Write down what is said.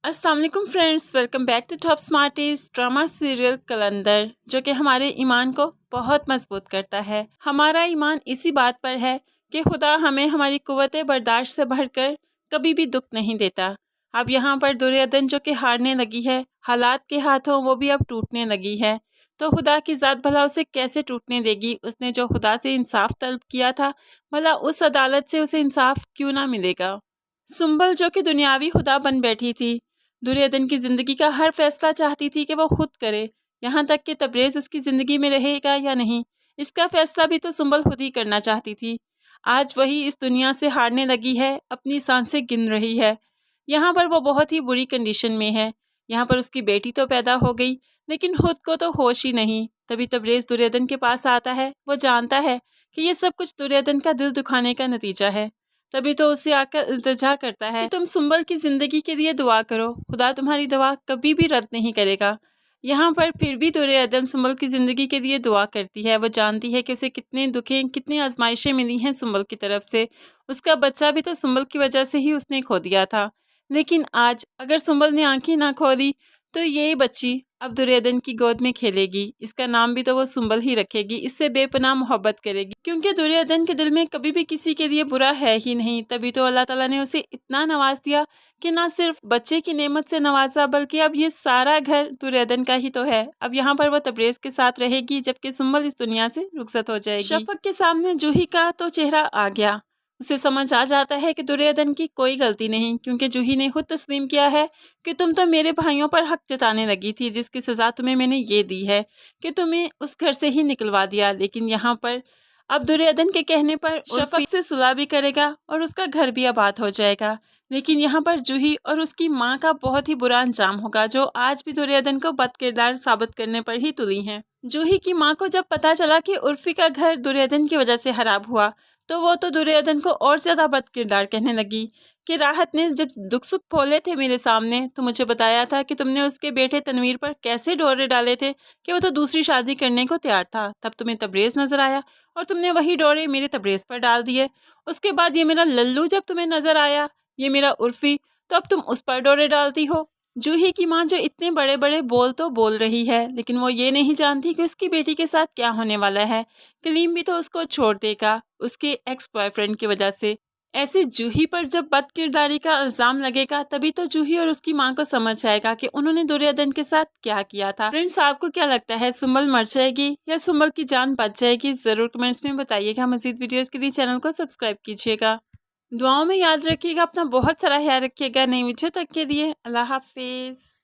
अस्सलाम वालेकुम friends, welcome back to Top Smarties drama serial Qalandar, जो कि हमारे ईमान को बहुत मजबूत करता है। हमारा ईमान इसी बात पर है कि खुदा हमें हमारी कुव्वत बर्दाश्त से बढ़कर कभी भी दुख नहीं देता। अब यहाँ पर दुर्योधन जो कि हारने लगी है, हालात के हाथों वो भी अब टूटने लगी है, तो खुदा की ज़ात भला उसे कैसे टूटने देगी। उसने जो खुदा से इंसाफ तलब किया था, भला उस अदालत से उसे इंसाफ क्यों ना मिलेगा। सुंबल जो कि दुनियावी खुदा बन बैठी थी, दुर्योधन की ज़िंदगी का हर फैसला चाहती थी कि वो खुद करे, यहाँ तक कि तबरेज़ उसकी ज़िंदगी में रहेगा या नहीं, इसका फैसला भी तो सुंबल खुद ही करना चाहती थी। आज वही इस दुनिया से हारने लगी है, अपनी सांसें गिन रही है। यहाँ पर वो बहुत ही बुरी कंडीशन में है। यहाँ पर उसकी बेटी तो पैदा हो गई, लेकिन खुद को तो होश ही नहीं। तभी तबरेज़ दुर्योधन के पास आता है। वो जानता है कि ये सब कुछ दुर्योधन का दिल दुखाने का नतीजा है। तभी तो उससे आकर इल्तिजा करता है कि तुम सुंबल की ज़िंदगी के लिए दुआ करो, खुदा तुम्हारी दुआ कभी भी रद्द नहीं करेगा। यहाँ पर फिर भी दुर्योधन सुंबल की ज़िंदगी के लिए दुआ करती है। वो जानती है कि उसे कितने दुखें, कितनी आजमाइशें मिली हैं सुंबल की तरफ से। उसका बच्चा भी तो सुंबल की वजह से ही उसने खो दिया था। लेकिन आज अगर सुंबल ने आंखें ना खोली तो ये बच्ची अब दुर्योधन की गोद में खेलेगी। इसका नाम भी तो वो सुंबल ही रखेगी, इससे बेपनाह मोहब्बत करेगी, क्योंकि दुर्योधन के दिल में कभी भी किसी के लिए बुरा है ही नहीं। तभी तो अल्लाह ताला ने उसे इतना नवाज दिया कि ना सिर्फ बच्चे की नेमत से नवाजा, बल्कि अब ये सारा घर दुर्योधन का ही तो है। अब यहाँ पर वो तबरेज़ के साथ रहेगी, जबकि सुंबल इस दुनिया से रुखसत हो जाएगी। शफक के सामने जूही का तो चेहरा आ गया। उसे समझ आ जाता है कि दुर्योधन की कोई गलती नहीं, क्योंकि जूही ने खुद तस्लीम किया है कि तुम तो मेरे भाइयों पर हक जताने लगी थी, जिसकी सज़ा तुम्हें मैंने ये दी है कि तुम्हें उस घर से ही निकलवा दिया। लेकिन यहाँ पर अब दुर्योधन के कहने पर शफक से सुलह भी करेगा और उसका घर भी आबाद हो जाएगा। लेकिन यहाँ पर जूही और उसकी माँ का बहुत ही बुरा अंजाम होगा, जो आज भी दुर्योधन को बदकिरदार साबित करने पर ही तुली हैं। जूही की माँ को जब पता चला कि उर्फी का घर दुर्योधन की वजह से खराब हुआ, तो वो तो दुर्योधन को और ज़्यादा बदकिरदार कहने लगी कि राहत ने जब दुख सुख खोले थे मेरे सामने, तो मुझे बताया था कि तुमने उसके बेटे तनवीर पर कैसे डोरे डाले थे कि वो तो दूसरी शादी करने को तैयार था। तब तुम्हें तबरेज़ नज़र आया और तुमने वही डोरे मेरे तबरेज़ पर डाल दिए। उसके बाद ये मेरा लल्लू जब तुम्हें नज़र आया, ये मेरा उर्फी, तो अब तुम उस पर डोरे डालती हो। जूही की माँ जो इतने बड़े बड़े बोल तो बोल रही है, लेकिन वो ये नहीं जानती कि उसकी बेटी के साथ क्या होने वाला है। कलीम भी तो उसको छोड़ देगा उसके एक्स बॉयफ्रेंड की वजह से। ऐसे जूही पर जब बदकिरदारी का इल्ज़ाम लगेगा, तभी तो जूही और उसकी माँ को समझ आएगा कि उन्होंने दुर्योधन के साथ क्या किया था। फ्रेंड्स, आपको क्या लगता है, सुंबल मर जाएगी या सुंबल की जान बच जाएगी? ज़रूर कमेंट्स में बताइएगा। मज़ीद वीडियोज़ के लिए चैनल को सब्सक्राइब कीजिएगा। दुआओं में याद रखिएगा, अपना बहुत सारा ख्याल रखिएगा। नई वीडियो तक के लिए अल्लाह हाफिज़।